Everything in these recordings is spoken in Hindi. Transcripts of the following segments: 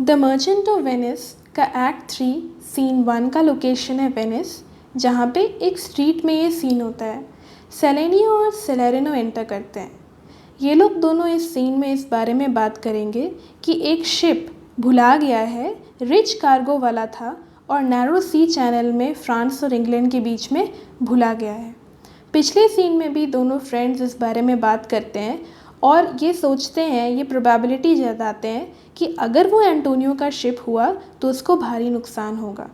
द मर्चेंट ऑफ वेनिस का एक्ट 3 सीन 1 का लोकेशन है वेनिस, जहाँ पे एक स्ट्रीट में ये सीन होता है। सेलेनियो और सेलेरिनो एंटर करते हैं। ये लोग दोनों इस सीन में इस बारे में बात करेंगे कि एक शिप भुला गया है, रिच कार्गो वाला था और नैरो सी चैनल में फ्रांस और इंग्लैंड के बीच में भुला गया है। पिछले सीन में भी दोनों फ्रेंड्स इस बारे में बात करते हैं और ये सोचते हैं, ये प्रोबेबिलिटी जताते हैं कि अगर वो एंटोनियो का शिप हुआ तो उसको भारी नुकसान होगा।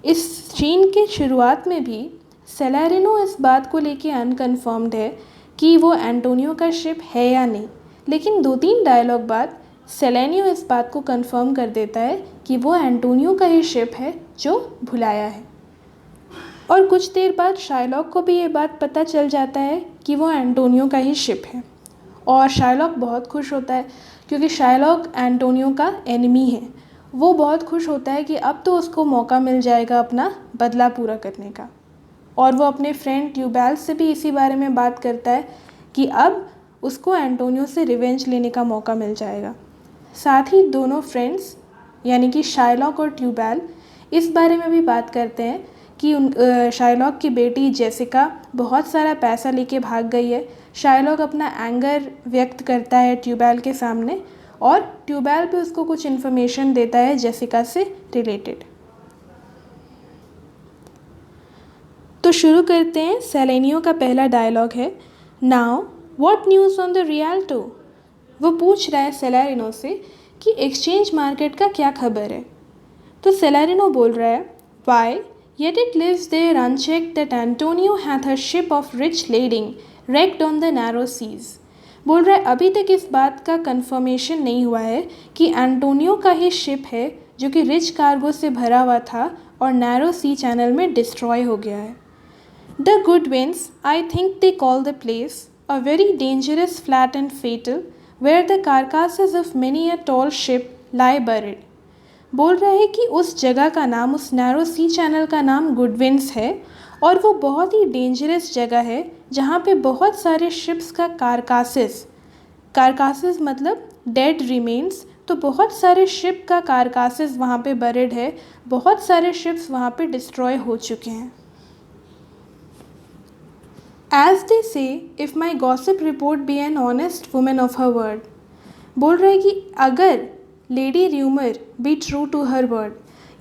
इस सीन के शुरुआत में भी सेलेरिनो इस बात को लेके अनकन्फर्म्ड है कि वो एंटोनियो का शिप है या नहीं, लेकिन 2-3 डायलॉग बाद सेलेनियो इस बात को कंफर्म कर देता है कि वो एंटोनियो का ही शिप है जो भुलाया है। और कुछ देर बाद शाइलॉक को भी ये बात पता चल जाता है कि वो एंटोनियो का ही शिप है और शाइलॉक बहुत खुश होता है क्योंकि शाइलॉक एंटोनियो का एनिमी है। वो बहुत खुश होता है कि अब तो उसको मौका मिल जाएगा अपना बदला पूरा करने का, और वो अपने फ्रेंड ट्यूबैल से भी इसी बारे में बात करता है कि अब उसको एंटोनियो से रिवेंज लेने का मौका मिल जाएगा। साथ ही दोनों फ्रेंड्स यानी कि शाइलॉक और ट्यूबैल इस बारे में भी बात करते हैं कि शाइलॉक की बेटी जेसिका बहुत सारा पैसा लेके भाग गई है। शाइलॉक अपना एंगर व्यक्त करता है ट्यूबैल के सामने और ट्यूबैल भी उसको कुछ इन्फॉर्मेशन देता है जेसिका से रिलेटेड। तो शुरू करते हैं। सेलेनियो का पहला डायलॉग है, now what news on the Rialto. वो पूछ रहा है सेलेरिनो से कि एक्सचेंज मार्केट का क्या खबर है। तो सेलेरिनो बोल रहा है, Y yet it lives there unchecked that Antonio hath a ship of rich lading wrecked on the narrow seas। बोल रहा है अभी तक इस बात का कंफर्मेशन नहीं हुआ है कि एंटोनियो का ही शिप है जो कि रिच कार्गो से भरा हुआ था और नैरो सी चैनल में डिस्ट्रॉय हो गया है। The Goodwins I think they call the place a very dangerous flat and fatal where the carcasses of many a tall ship lie buried. बोल रहा है कि उस जगह का नाम, उस नैरो सी चैनल का नाम गुडविन्स है और वो बहुत ही डेंजरस जगह है जहाँ पे बहुत सारे शिप्स का कारकासेस मतलब डेड रिमेन्स, तो बहुत सारे शिप का कारकासेस वहाँ पे बरिड है, बहुत सारे शिप्स वहाँ पे डिस्ट्रॉय हो चुके हैं। As they say if my gossip report be an honest woman of her word. बोल रहे हैं कि अगर lady rumour be true to her word,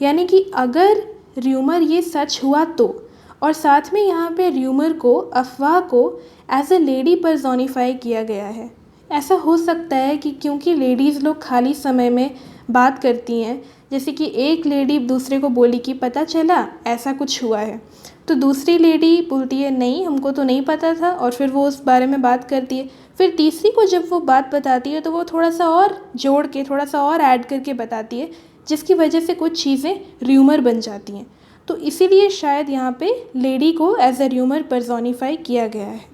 यानी कि अगर र्यूमर ये सच हुआ तो, और साथ में यहाँ पे र्यूमर को, अफवाह को एज अ लेडी पर्सोनिफाई किया गया है। ऐसा हो सकता है कि क्योंकि लेडीज़ लोग खाली समय में बात करती हैं, जैसे कि एक लेडी दूसरे को बोली कि पता चला ऐसा कुछ हुआ है, तो दूसरी लेडी बोलती है नहीं हमको तो नहीं पता था, और फिर वो उस बारे में बात करती है। फिर तीसरी को जब वो बात बताती है तो वो थोड़ा सा और जोड़ के, थोड़ा सा और ऐड करके बताती है, जिसकी वजह से कुछ चीज़ें र्यूमर बन जाती हैं। तो इसीलिए शायद यहाँ पे लेडी को एज अ र्यूमर पर्सोनिफाई किया गया है।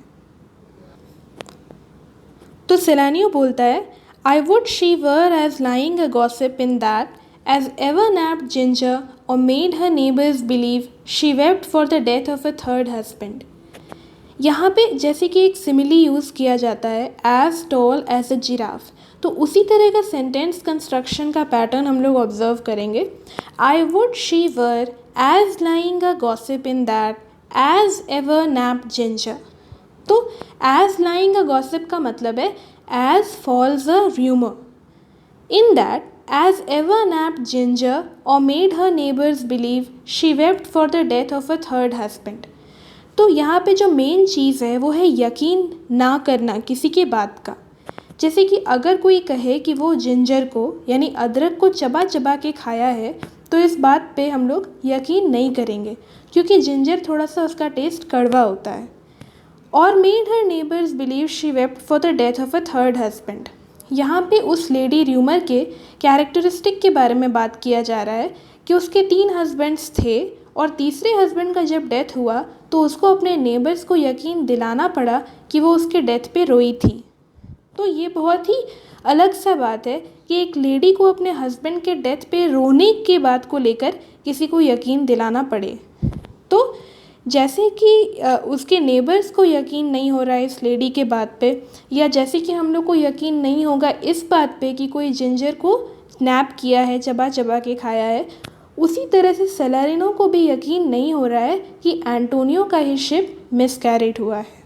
तो सेलेनियो बोलता है, I would she were as lying a gossip in that as ever knapped ginger or made her neighbours believe she wept for the death of a third husband. यहाँ पे जैसे कि एक सिमिली यूज़ किया जाता है, as tall as a giraffe, तो उसी तरह का सेंटेंस कंस्ट्रक्शन का पैटर्न हम लोग ऑब्जर्व करेंगे। I would she were as lying a gossip in that as ever knapped ginger. तो एज लाइंग अ गॉसिप का मतलब है as false a rumour in that as ever knapped ginger or made her neighbours believe she wept for the death of a third husband. तो यहाँ पे जो मेन चीज़ है वो है यकीन ना करना किसी के बात का। जैसे कि अगर कोई कहे कि वो जिंजर को यानी अदरक को चबा चबा के खाया है, तो इस बात पे हम लोग यकीन नहीं करेंगे क्योंकि जिंजर थोड़ा सा उसका टेस्ट कड़वा होता है। और made her neighbours believe she wept for the death of a third husband, यहाँ पे उस लेडी र्यूमर के कैरेक्टरिस्टिक के बारे में बात किया जा रहा है कि उसके 3 हस्बैंड्स थे और तीसरे हस्बैंड का जब डेथ हुआ तो उसको अपने नेबर्स को यकीन दिलाना पड़ा कि वो उसके डेथ पे रोई थी। तो ये बहुत ही अलग सा बात है कि एक लेडी को अपने हस्बैंड के डेथ पे रोने के बात को लेकर किसी को यकीन दिलाना पड़े। तो जैसे कि उसके नेबर्स को यकीन नहीं हो रहा है इस लेडी के बात पे, या जैसे कि हम लोग को यकीन नहीं होगा इस बात पे कि कोई जिंजर को स्नैप किया है, चबा चबा के खाया है, उसी तरह से सेलेरिनो को भी यकीन नहीं हो रहा है कि एंटोनियो का ही शिप मिसकैरेज हुआ है।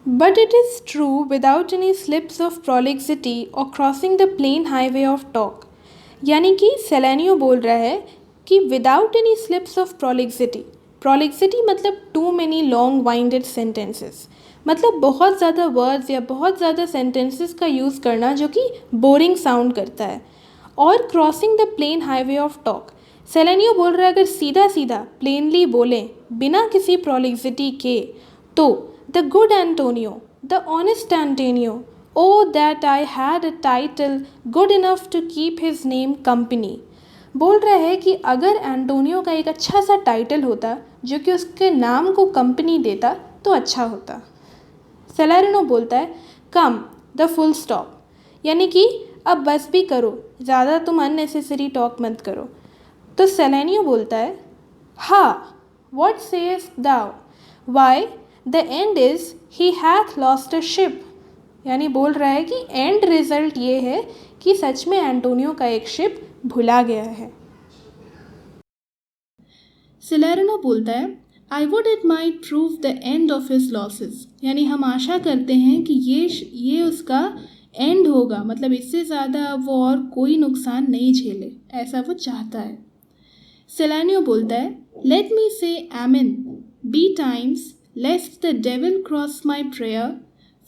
But it is true without any slips of prolixity or crossing the plain highway of talk। यानी कि सेलेनियो बोल रहा है कि without any slips of prolixity, prolixity मतलब too many long winded sentences, मतलब बहुत ज़्यादा वर्ड्स या बहुत ज़्यादा सेंटेंसेस का यूज़ करना जो कि बोरिंग साउंड करता है, और crossing the plain highway of talk. Salanio बोल रहा है अगर सीधा सीधा प्लेनली बोलें बिना किसी प्रोलिक्सिटी के, तो the good Antonio, the honest Antonio, O that I had a title good enough to keep his name company. बोल रहा है कि अगर एंटोनियो का एक अच्छा सा टाइटल होता जो कि उसके नाम को कंपनी देता तो अच्छा होता। सेलेरिनो बोलता है कम द फुल स्टॉप, यानी कि अब बस भी करो, ज़्यादा तुम अननेसेसरी टॉक मत करो। तो सेलेनियो बोलता है ha what sayest thou, why the end is he hath lost a ship. यानी बोल रहा है कि एंड रिजल्ट ये है कि सच में एंटोनियो का एक शिप भुला गया है। सेलेरिनो बोलता है I would it might prove the end of his losses, यानी हम आशा करते हैं कि ये उसका एंड होगा, मतलब इससे ज़्यादा वो और कोई नुकसान नहीं झेले, ऐसा वो चाहता है। सेलेनियो बोलता है let me say amen betimes lest the devil cross my prayer,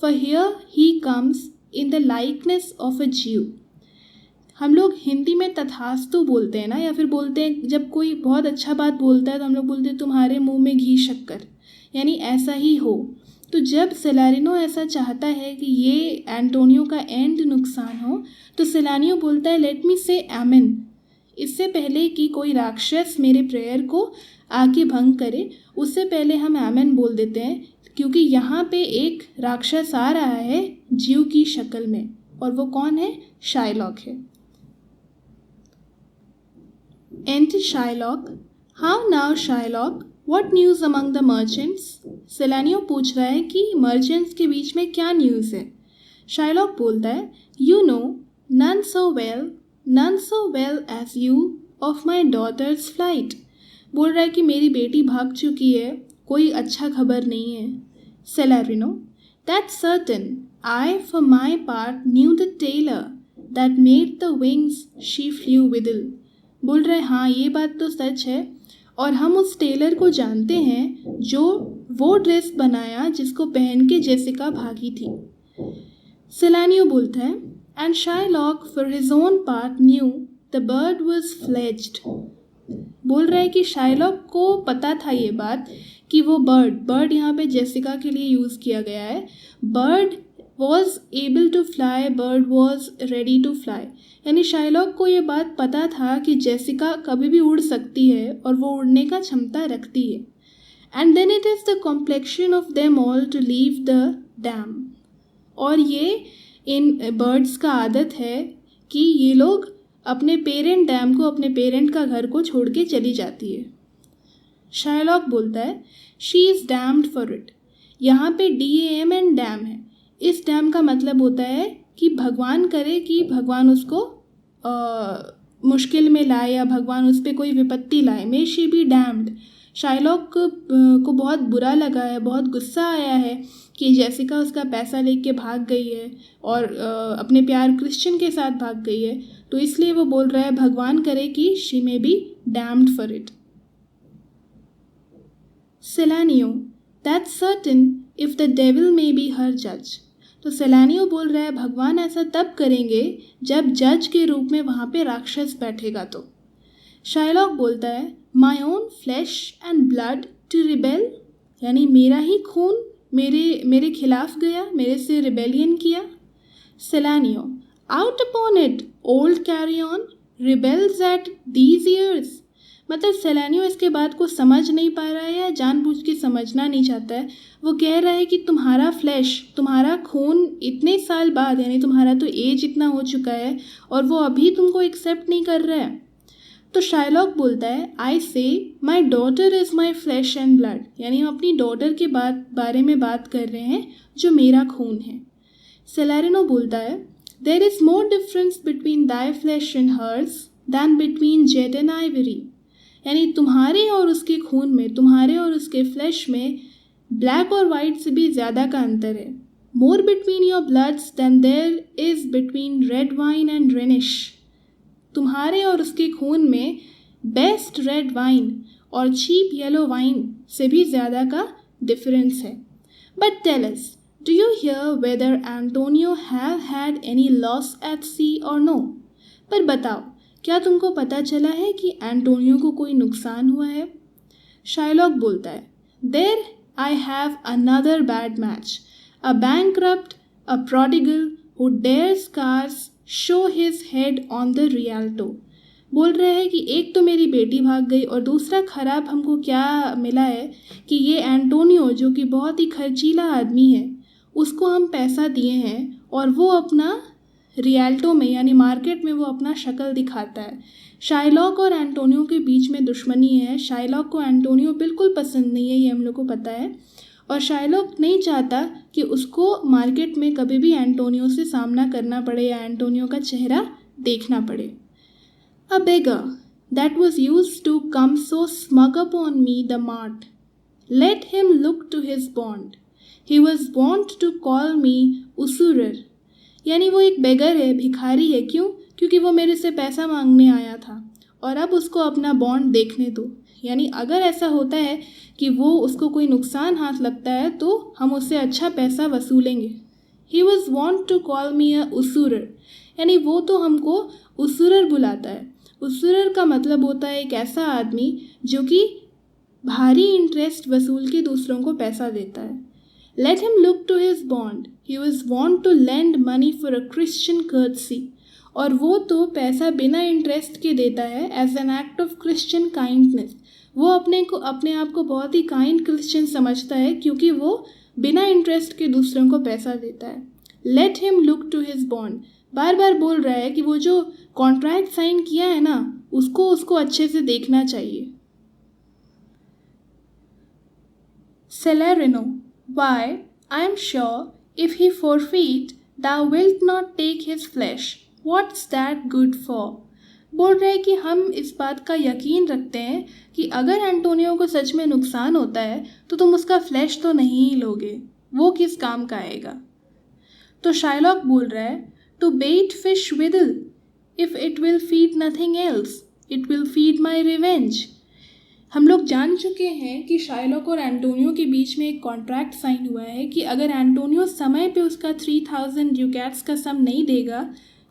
for here he comes in the likeness of a Jew. हम लोग हिंदी में तथास्तु बोलते हैं ना, या फिर बोलते हैं जब कोई बहुत अच्छा बात बोलता है तो हम लोग बोलते हैं तुम्हारे मुंह में घी शक्कर, यानी ऐसा ही हो। तो जब सेलेरिनो ऐसा चाहता है कि ये एंटोनियो का एंड नुकसान हो, तो सेलेनियो बोलता है लेट मी से आमेन, इससे पहले कि कोई राक्षस मेरे प्रेयर को आके भंग करे, उससे पहले हम आमेन बोल देते हैं, क्योंकि यहाँ पे एक राक्षस आ रहा है ज्यू की शक्ल में, और वो कौन है? शाइलॉक है। Enter Shylock. How now, Shylock? What news among the merchants? सेलेनियो पूछ रहा है कि मर्चेंट्स के बीच में क्या न्यूज़ है। शाइलॉक बोलता है You know none so well as you of my daughter's flight। बोल रहा है कि मेरी बेटी भाग चुकी है, कोई अच्छा खबर नहीं है। सेलेरिनो That's certain. I for my part knew the tailor that made the wings she flew withal। बोल रहे हाँ ये बात तो सच है, और हम उस टेलर को जानते हैं जो वो ड्रेस बनाया जिसको पहन के जेसिका भागी थी। सेलेनियो बोलता है and Shylock for his own part new the bird was fledged. बोल रहा है कि शाइलॉक को पता था ये बात कि वो बर्ड यहाँ पे जेसिका के लिए यूज़ किया गया है। Bird was able to fly, bird was ready to fly। यानी शाइलॉक को ये बात पता था कि जेसिका कभी भी उड़ सकती है और वो उड़ने का क्षमता रखती है। And then it is the complexion of them all to leave the dam. और ये इन बर्ड्स का आदत है कि ये लोग अपने पेरेंट डैम को, अपने पेरेंट का घर को छोड़ के चली जाती है। शाइलॉक बोलता है she is damned for it. यहाँ पे DAM एंड डैम है। इस डैम का मतलब होता है कि भगवान करे कि भगवान उसको मुश्किल में लाए या भगवान उस पर कोई विपत्ति लाए। मे शी बी डैम्ड। शाइलॉक को बहुत बुरा लगा है, बहुत गुस्सा आया है कि जेसिका उसका पैसा लेके भाग गई है और अपने प्यार क्रिश्चियन के साथ भाग गई है, तो इसलिए वो बोल रहा है भगवान करे कि she may be damned for it. Salanio that's certain if the devil may be her जज। तो सेलेनियो बोल रहा है भगवान ऐसा तब करेंगे जब जज के रूप में वहाँ पे राक्षस बैठेगा। तो शाइलॉक बोलता है my own flesh and blood to rebel, यानी मेरा ही खून मेरे खिलाफ गया, मेरे से रिबेलियन किया। Salanio out upon it old carrion rebels at these years. मतलब सेलेनियो इसके बात को समझ नहीं पा रहा है या जानबूझ के समझना नहीं चाहता है। वो कह रहा है कि तुम्हारा फ्लैश, तुम्हारा खून इतने साल बाद, यानी तुम्हारा तो एज इतना हो चुका है और वो अभी तुमको एक्सेप्ट नहीं कर रहा है। तो शाइलॉक बोलता है आई से my daughter is my flash and blood, यानी हम अपनी डॉटर के बारे में बात कर रहे हैं जो मेरा खून है। सेलेरिनो बोलता है there is more difference between thy flesh and hers than between jade and ivory, यानी तुम्हारे और उसके खून में, तुम्हारे और उसके फ्लैश में ब्लैक और वाइट से भी ज़्यादा का अंतर है। More between your bloods than there is between red wine and Rhenish, तुम्हारे और उसके खून में बेस्ट रेड वाइन और चीप येलो वाइन से भी ज़्यादा का डिफरेंस है। But tell us, do you hear whether Antonio have had any loss at sea or no? पर बताओ, क्या तुमको पता चला है कि एंटोनियो को कोई नुकसान हुआ है? शाइलॉक बोलता है there I have another bad match, a bankrupt, a prodigal who dares scarce show his head on the Rialto. बोल रहे हैं कि एक तो मेरी बेटी भाग गई और दूसरा खराब हमको क्या मिला है कि ये एंटोनियो जो कि बहुत ही खर्चीला आदमी है, उसको हम पैसा दिए हैं और वो अपना रियल्टो में यानी मार्केट में वो अपना शक्ल दिखाता है। शाइलॉक और एंटोनियो के बीच में दुश्मनी है। शाइलॉक को एंटोनियो बिल्कुल पसंद नहीं है, ये हम लोग को पता है, और शाइलॉक नहीं चाहता कि उसको मार्केट में कभी भी एंटोनियो से सामना करना पड़े या एंटोनियो का चेहरा देखना पड़े। अ beggar that was used to come so smug upon me the mart, let him look to his bond, he was wont to call me usurer, यानी वो एक बेगर है, भिखारी है। क्यों? क्योंकि वो मेरे से पैसा मांगने आया था और अब उसको अपना बॉन्ड देखने दो। यानी अगर ऐसा होता है कि वो उसको कोई नुकसान हाथ लगता है तो हम उससे अच्छा पैसा वसूलेंगे। He was wont to call me a usurer, यानी वो तो हमको उसूरर बुलाता है। उसूरर का मतलब होता है एक ऐसा आदमी जो कि भारी इंटरेस्ट वसूल के दूसरों को पैसा देता है। Let him look to his bond, he was wont to lend money for a Christian courtesy, और वो तो पैसा बिना इंटरेस्ट के देता है as an act of Christian kindness. वो अपने आप को बहुत ही काइंड क्रिश्चियन समझता है क्योंकि वो बिना इंटरेस्ट के दूसरों को पैसा देता है। Let him look to his bond, बार बार बोल रहा है कि वो जो कॉन्ट्रैक्ट साइन किया है ना, उसको अच्छे से देखना चाहिए। Salarino, why I am sure if he forfeit thou wilt not take his flesh, what's that good for? बोल रहे हैं कि हम इस बात का यकीन रखते हैं कि अगर एंटोनियो को सच में नुकसान होता है तो तुम उसका फ्लैश तो नहीं ही लोगे, वो किस काम का आएगा। तो शाइलॉक बोल रहा है to bait fish withal, if it will feed nothing else it will feed my revenge. हम लोग जान चुके हैं कि शाइलॉक और एंटोनियो के बीच में एक कॉन्ट्रैक्ट साइन हुआ है कि अगर एंटोनियो समय पे उसका 3000 ड्यूकैट्स का सम नहीं देगा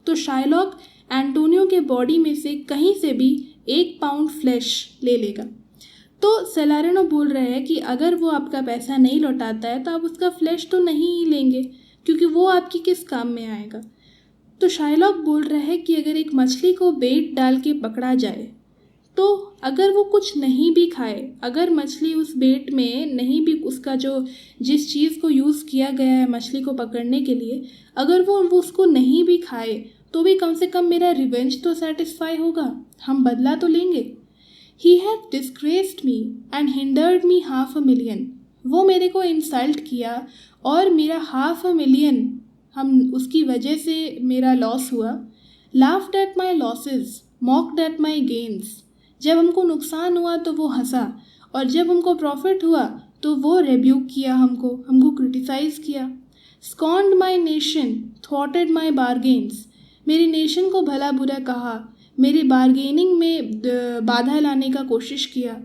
तो शाइलॉक एंटोनियो के बॉडी में से कहीं से भी 1 पाउंड फ्लैश ले लेगा। तो सेलेरिनो बोल रहे हैं कि अगर वो आपका पैसा नहीं लौटाता है तो आप उसका फ्लैश तो नहीं ही लेंगे क्योंकि वो आपकी किस काम में आएगा। तो शाइलॉक बोल रहा है कि अगर एक मछली को बेट डाल के पकड़ा जाए तो अगर वो कुछ नहीं भी खाए, अगर मछली उस बेट में नहीं भी उसका जो जिस चीज़ को यूज़ किया गया है मछली को पकड़ने के लिए, अगर वो उसको नहीं भी खाए तो भी कम से कम मेरा रिवेंज तो सेटिस्फाई होगा, हम बदला तो लेंगे। He have disgraced me and hindered me $500,000, वो मेरे को इंसल्ट किया और मेरा $500,000 हम उसकी वजह से मेरा लॉस हुआ। Laughed at my losses, mocked at my gains, जब हमको नुकसान हुआ तो वो हंसा और जब हमको प्रॉफिट हुआ तो वो रिब्यूक किया, हमको क्रिटिसाइज़ किया। स्कॉन्ड माई नेशन, थॉटेड माई बार्गेन्स, मेरी नेशन को भला बुरा कहा, मेरी बार्गेनिंग में बाधा लाने का कोशिश किया।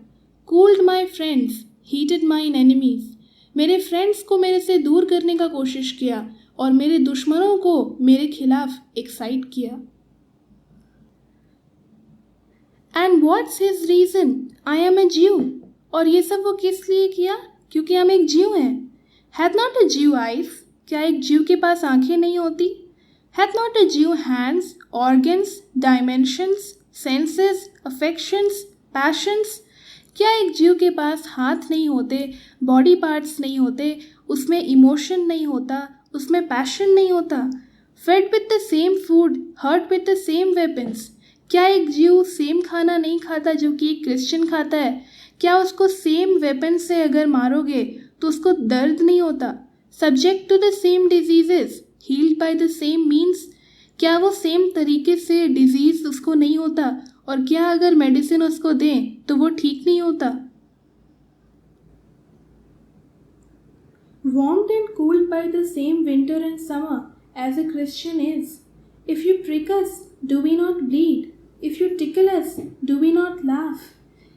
Cooled my friends, heated my enemies, मेरे फ्रेंड्स को मेरे से दूर करने का कोशिश किया और मेरे दुश्मनों को मेरे खिलाफ एक्साइट किया। And what's his reason, I am a Jew, और ये सब वो किस लिए किया? क्योंकि हम एक ज्यू हैं। हैथ नॉट अ ज्यू आइज, क्या एक ज्यू के पास आंखें नहीं होती? हैथ नॉट अ ज्यू hands, organs, dimensions, senses, affections, patience, क्या एक ज्यू के पास हाथ नहीं होते, बॉडी पार्ट्स नहीं होते, उसमें इमोशन नहीं होता, उसमें पैशन नहीं होता? Fed with the same food, hurt with the same weapons, क्या एक जीव सेम खाना नहीं खाता जो कि एक क्रिश्चियन खाता है? क्या उसको सेम वेपन से अगर मारोगे तो उसको दर्द नहीं होता? Subject to the same diseases, healed by the same means, क्या वो सेम तरीके से डिजीज उसको नहीं होता? और क्या अगर मेडिसिन उसको दें तो वो ठीक नहीं होता? Warmed and cooled by the same winter and summer as a Christian is. If you prick us, do we not bleed? If you tickle us, do we not laugh?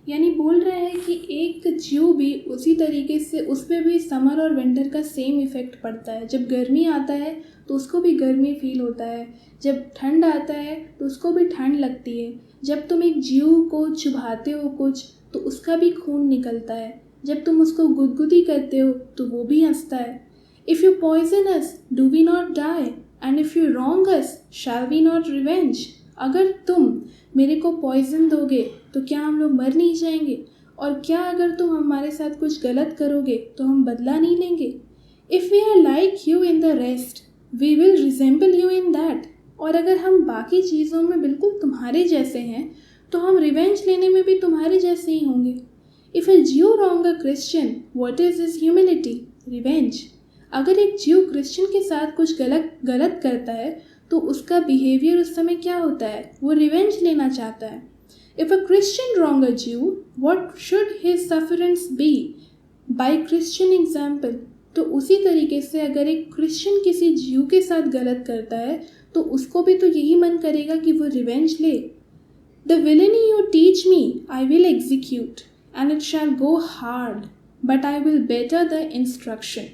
यानी बोल रहे हैं कि एक जीव भी उसी तरीके से, उस पर भी समर और विंटर का सेम इफ़ेक्ट पड़ता है। जब गर्मी आता है तो उसको भी गर्मी फील होता है, जब ठंड आता है तो उसको भी ठंड लगती है, जब तुम एक जीव को चुभाते हो कुछ तो उसका भी खून निकलता है, जब तुम उसको गुदगुदी करते हो तो वो भी हंसता है। If you poison us do we not die, and if you wrong us shall we not revenge. अगर तुम मेरे को पॉइजन दोगे तो क्या हम लोग मर नहीं जाएंगे? और क्या अगर तुम हमारे साथ कुछ गलत करोगे तो हम बदला नहीं लेंगे? If we are like you in the rest we will resemble you in that. और अगर हम बाकी चीज़ों में बिल्कुल तुम्हारे जैसे हैं तो हम रिवेंज लेने में भी तुम्हारे जैसे ही होंगे। If a Jew wrong a Christian, what is his humility? Revenge. अगर एक जीव क्रिश्चियन के साथ कुछ गलत करता है तो उसका बिहेवियर उस समय क्या होता है? वो रिवेंज लेना चाहता है। If a Christian wrong a Jew, what should his sufferance be? By Christian example. तो उसी तरीके से अगर एक क्रिश्चियन किसी जीव के साथ गलत करता है तो उसको भी तो यही मन करेगा कि वो रिवेंज ले। The villainy you teach me, I will execute. And it shall go hard, but I will better the instruction.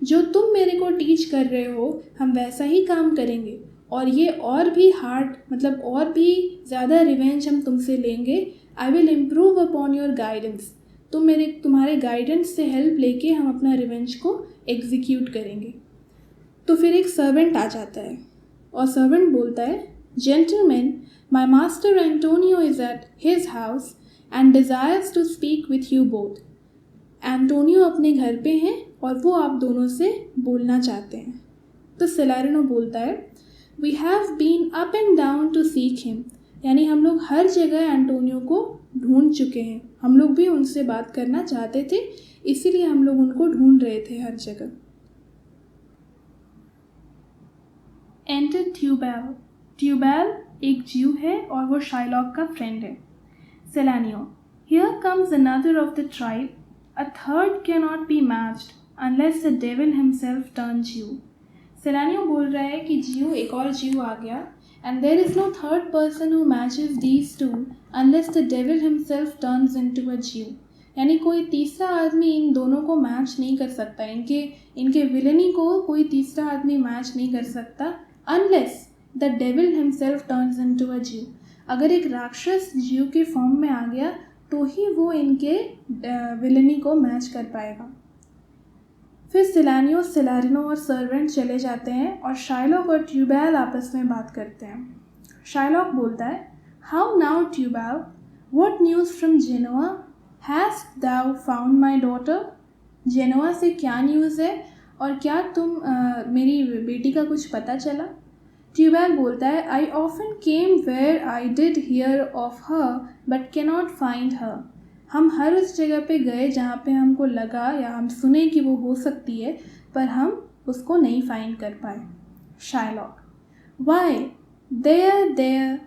जो तुम मेरे को टीच कर रहे हो हम वैसा ही काम करेंगे, और ये और भी हार्ड, मतलब और भी ज़्यादा रिवेंज हम तुमसे लेंगे। I will improve upon your guidance. तुम्हारे गाइडेंस से हेल्प लेके हम अपना रिवेंज को एग्जीक्यूट करेंगे। तो फिर एक सर्वेंट आ जाता है और सर्वेंट बोलता है, gentleman, my master Antonio is at his house and desires to speak with you both. Antonio अपने घर पे हैं और वो आप दोनों से बोलना चाहते हैं। तो सेलेरिनो बोलता है, We have been up and down to seek him. यानी हम लोग हर जगह एंटोनियो को ढूंढ चुके हैं, हम लोग भी उनसे बात करना चाहते थे, इसीलिए हम लोग उनको ढूंढ रहे थे हर जगह। Enter tubewell. ट्यूबेल एक जीव है और वो शाइलॉक का फ्रेंड है। Selanio, here comes another of the tribe. A third cannot be matched unless the devil himself turns you. Selanio बोल रहा है कि जीव, एक और जीव आ गया, and there is no third person who matches these two unless the devil himself turns into a Jew. यानी कोई तीसरा आदमी इन दोनों को मैच नहीं कर सकता, इनके विलनी को कोई तीसरा आदमी मैच नहीं कर सकता, unless the devil himself turns into a Jew. अगर एक राक्षस जीव के फॉर्म में आ गया तो ही वो इनके विलनी को मैच कर पाएगा। फिर सेलेरिनो और सर्वेंट चले जाते हैं और शाइलॉक और ट्यूबेल आपस में बात करते हैं। शाइलॉक बोलता है, how now Tubal, what news from Genoa, hast thou found my daughter? Genoa से क्या न्यूज़ है और क्या मेरी बेटी का कुछ पता चला? ट्यूबेल बोलता है, I often came where I did hear of her but cannot find her. हम हर उस जगह पे गए जहाँ पे हमको लगा या हम सुने कि वो हो सकती है, पर हम उसको नहीं फाइंड कर पाए। Shylock, why there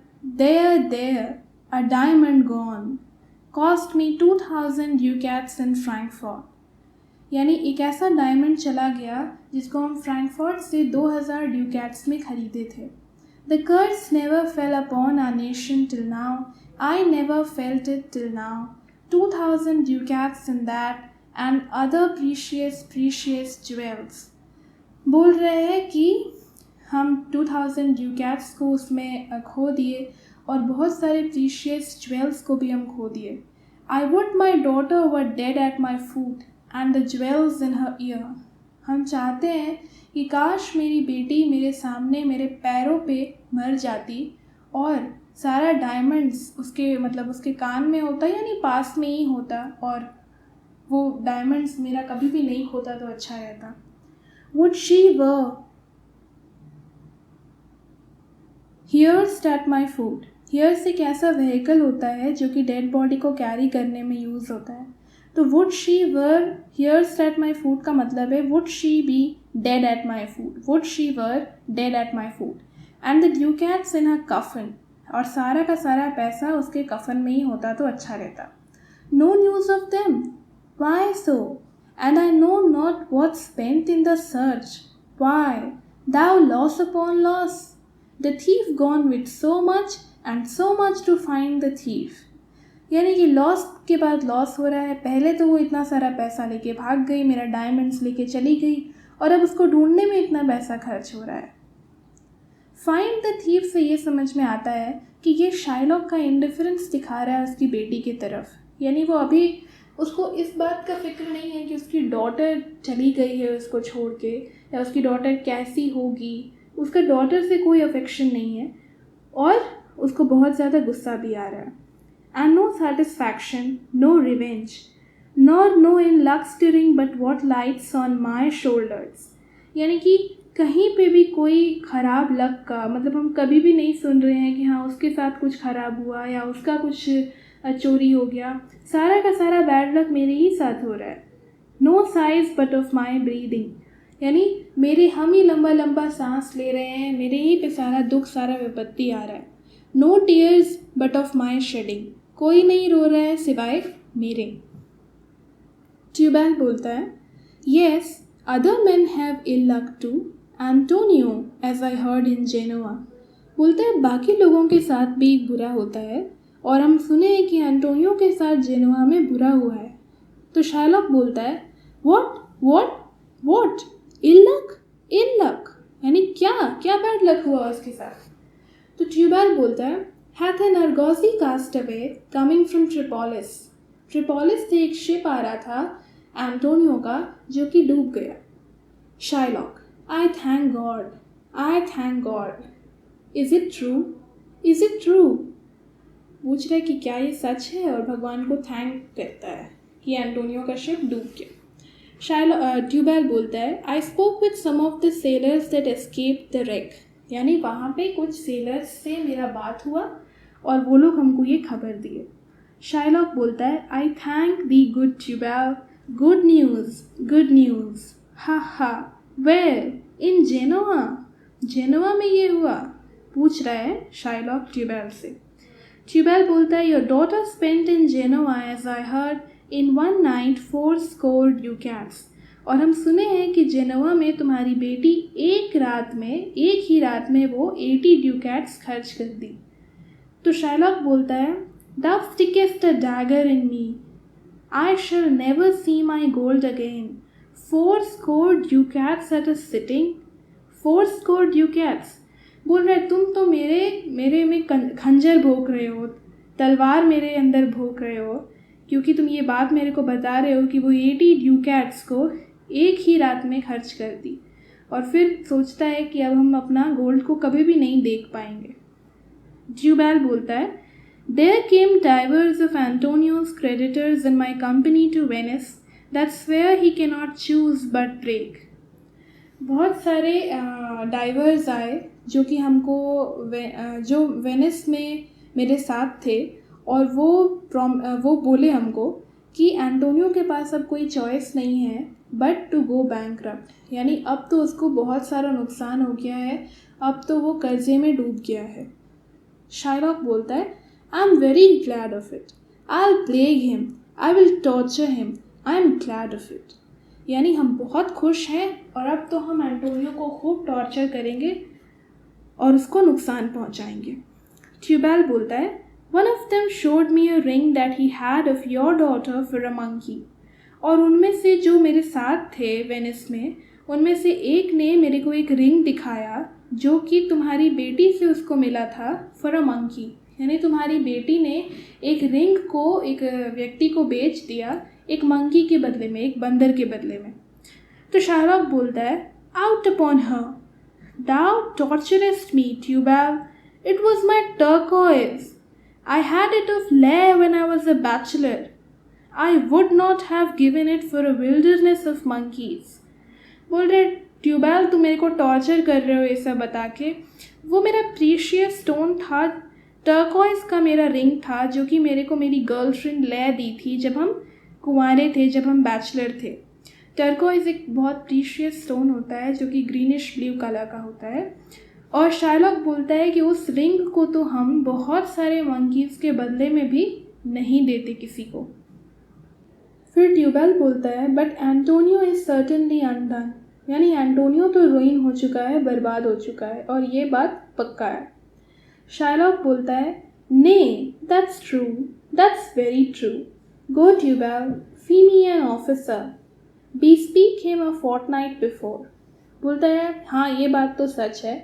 a diamond gone, cost me 2000 ducats in Frankfurt. यानी एक ऐसा डायमंड चला गया जिसको हम फ्रैंकफर्ट से 2000 ड्यूकैट्स में खरीदे थे। The curse never fell upon our nation till now, I never felt it till now, 2000 ducats in that and other precious jewels। बोल रहे हैं कि हम 2000 ducats को उसमें खो दिए और बहुत सारे प्रीशियस ज्वेल्स को भी हम खो दिए। I would my daughter were dead at my foot and the jewels in her year. हम चाहते हैं कि काश मेरी बेटी मेरे सामने मेरे पैरों पे मर जाती और सारा डायमंड्स उसके कान में होता, यानी पास में ही होता, और वो डायमंड्स मेरा कभी भी नहीं खोता तो अच्छा रहता। Would she were hearsed at my foot, hearsed एक ऐसा व्हीकल होता है जो कि डेड बॉडी को कैरी करने में यूज़ होता है। तो would she were hearsed at my foot का मतलब है would she be dead at my foot, would she were dead at my foot and the ducats in her coffin, और सारा का सारा पैसा उसके कफन में ही होता तो अच्छा रहता। No news of them, why so, and I know not what spent in the search, why thou loss upon loss, the thief gone with so much and so much to find the thief। यानी कि लॉस के बाद लॉस हो रहा है। पहले तो वो इतना सारा पैसा लेके भाग गई, मेरा डायमंड्स लेके चली गई, और अब उसको ढूंढने में इतना पैसा खर्च हो रहा है। फाइंड द थीफ से ये समझ में आता है कि ये शाइलॉक का इंडिफरेंस दिखा रहा है उसकी बेटी की तरफ। यानी वो अभी उसको इस बात का फिक्र नहीं है कि उसकी डॉटर चली गई है उसको छोड़ के, या उसकी डॉटर कैसी होगी। उसका डॉटर से कोई अफेक्शन नहीं है और उसको बहुत ज़्यादा गुस्सा भी आ रहा है। And no satisfaction, no revenge, nor no in luck stirring but what lights on my shoulders. यानी कि कहीं पे भी कोई ख़राब लक का मतलब हम कभी भी नहीं सुन रहे हैं कि हाँ उसके साथ कुछ ख़राब हुआ या उसका कुछ चोरी हो गया। सारा का सारा बैड लक मेरे ही साथ हो रहा है। No sighs but of my breathing, यानी मेरे हम ही लंबा लंबा सांस ले रहे हैं, मेरे ही पे सारा दुख सारा विपत्ति आ रहा है। No tears but of my shedding, कोई नहीं रो रहा है सिवाय मेरे। ट्यूबेल बोलता है yes other man have ill luck too, Antonio as I heard in Genoa. बोलते हैं बाकी लोगों के साथ भी बुरा होता है और हम सुने हैं कि एंटोनियो के साथ जेनोवा में बुरा हुआ है। तो शाइलॉक बोलता है what what what, ill luck, ill luck, यानी क्या क्या बैड लक हुआ उसके साथ। तो ट्यूबेल बोलता है hath an argosy castaway coming from Tripolis. Tripolis से एक शिप आ रहा था एंटोनियो का जो कि डूब गया। Shylock I thank God, I thank God, is it true, is it true. पूछ रहा है कि क्या ये सच है और भगवान को थैंक करता है कि एंटोनियो का शिप डूब गया। ट्यूबेल बोलता है I spoke with some of the sailors that escape the wreck, यानी वहाँ पे कुछ सेलर्स से मेरा बात हुआ और वो लोग हमको ये खबर दिए। शाइलॉक बोलता है आई थैंक दी good tubewell, good news, good news, हा हा, वेयर इन जेनोवा, जेनोवा में ये हुआ। पूछ रहा है शाइलॉक ट्यूबेल से। ट्यूबेल बोलता है your daughter spent in Genoa as I heard in one night 4 score ducats, और हम सुने हैं कि जेनोवा में तुम्हारी बेटी एक ही रात में वो 80 ducats खर्च कर दी। तो शाइलॉक बोलता है thou stickest a dagger in me, I shall never see my gold again, 4 score ducats at a sitting, 4 score ducats। बोल रहे तुम तो मेरे में खंजर भोंक रहे हो, तलवार मेरे अंदर भोंक रहे हो, क्योंकि तुम ये बात मेरे को बता रहे हो कि वो 80 ड्यूकैट्स को एक ही रात में खर्च कर दी, और फिर सोचता है कि अब हम अपना गोल्ड को कभी भी नहीं देख पाएंगे। ट्यूबेल बोलता है there came divers of Antonio's creditors in my company to Venice that swear he cannot choose but break. बहुत सारे डाइवर्स आए जो कि हमको जो वेनिस में मेरे साथ थे, और वो बोले हमको कि एंटोनियो के पास अब कोई चॉइस नहीं है बट टू गो बैंकरप्ट, यानी अब तो उसको बहुत सारा नुकसान हो गया है, अब तो वो कर्जे में डूब गया है। शाइलॉक बोलता है I am very glad of it, I will plague him, I will torture him, I am glad of it. यानी हम बहुत खुश हैं और अब तो हम एंटोनियो को खूब टॉर्चर करेंगे और उसको नुकसान पहुंचाएंगे। ट्यूबेल बोलता है one of them showed me a ring that he had of your daughter for a monkey, और उनमें से जो मेरे साथ थे वेनिस में, उनमें से एक ने मेरे को एक रिंग दिखाया जो कि तुम्हारी बेटी से उसको मिला था फॉर अ मंकी, यानी तुम्हारी बेटी ने एक रिंग को एक व्यक्ति को बेच दिया एक मंकी के बदले में, एक बंदर के बदले में। तो शाइलॉक बोलता है out upon her, thou torturest me, Tubal, it was my turquoise, I had it of Lair when I was a bachelor, I would not have given it for a wilderness of monkeys। बोल रहे ट्यूबेल तुम मेरे को टॉर्चर कर रहे हो ये सब बता के, वो मेरा प्रीशियस स्टोन था टर्कोइज का मेरा रिंग था जो कि मेरे को मेरी गर्लफ्रेंड ले दी थी जब हम कुंवारे थे, जब हम बैचलर थे। टर्कोइज एक बहुत प्रीशियस स्टोन होता है जो कि ग्रीनिश ब्लू कलर का होता है। और शार्लॉक बोलता है कि उस रिंग को तो हम बहुत सारे मंकीज़ के बदले में भी नहीं देते किसी को। फिर ट्यूबेल बोलता है but Antonio is certainly undone, यानी एंटोनियो तो रुइन हो चुका है, बर्बाद हो चुका है और ये बात पक्का है। शार्लॉक बोलता है ने that's true, that's very true. Go tubewell, fee me an officer, bespeak him a fortnight before। बोलता है हाँ ये बात तो सच है,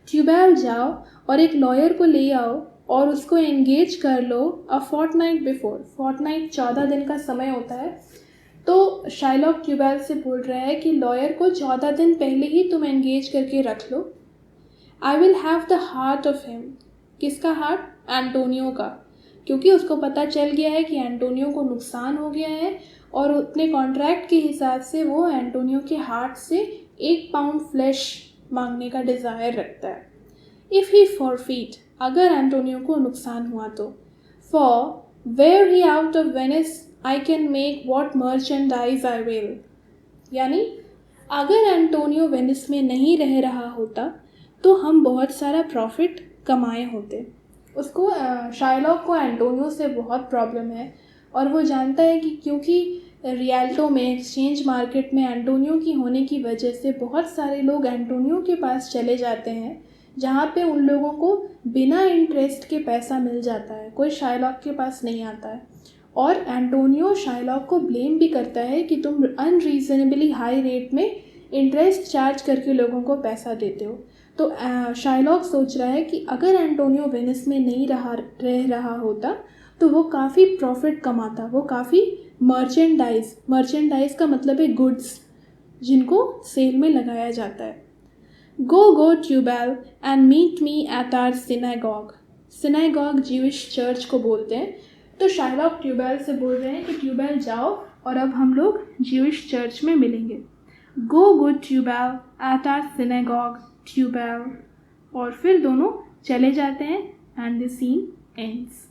ट्यूबेल जाओ और एक लॉयर को ले आओ और उसको एंगेज कर लो अ फोर्टनाइट बिफोर। फोर्टनाइट 14 दिन का समय होता है। तो शार्लॉक ट्यूबेल से बोल रहा है कि लॉयर को 14 दिन पहले ही तुम एंगेज करके रख लो। I will have the heart of him. किसका हार्ट? एंटोनियो का, क्योंकि उसको पता चल गया है कि एंटोनियो को नुकसान हो गया है और अपने कॉन्ट्रैक्ट के हिसाब से वो एंटोनियो के हार्ट से 1 पाउंड फ्लैश मांगने का डिज़ायर रखता है। इफ़ ही फॉरफीट, अगर एंटोनियो को नुकसान हुआ तो। For where he out of Venice I can make what merchandise I will, यानी अगर एंटोनियो वेनिस में नहीं रह रहा होता तो हम बहुत सारा प्रॉफिट कमाए होते। उसको शार्लॉक को एंटोनियो से बहुत प्रॉब्लम है और वो जानता है कि क्योंकि रियल्टो में, एक्सचेंज मार्केट में एंटोनियो की होने की वजह से बहुत सारे लोग एंटोनियो के पास चले जाते हैं जहाँ पे उन लोगों को बिना इंटरेस्ट के पैसा मिल जाता है, कोई शार्लॉक के पास नहीं आता है। और एंटोनियो शार्लॉक को ब्लेम भी करता है कि तुम अनरीजनेबली हाई रेट में इंटरेस्ट चार्ज करके लोगों को पैसा देते हो। तो शार्लॉक सोच रहा है कि अगर एंटोनियो वेनिस में नहीं रह रहा होता तो वो काफ़ी प्रॉफिट कमाता, वो काफ़ी मर्चेंडाइज का मतलब है गुड्स जिनको सेल में लगाया जाता है। Go Tubal and meet me at our synagogue. Synagogue Jewish church को बोलते हैं। तो शार्लॉक ट्यूबेल से बोल रहे हैं कि ट्यूबेल जाओ और अब हम लोग ज्यूइश चर्च में मिलेंगे। Go Tubal at our synagogue Tubal. और फिर दोनों चले जाते हैं एंड द सीन एंड्स।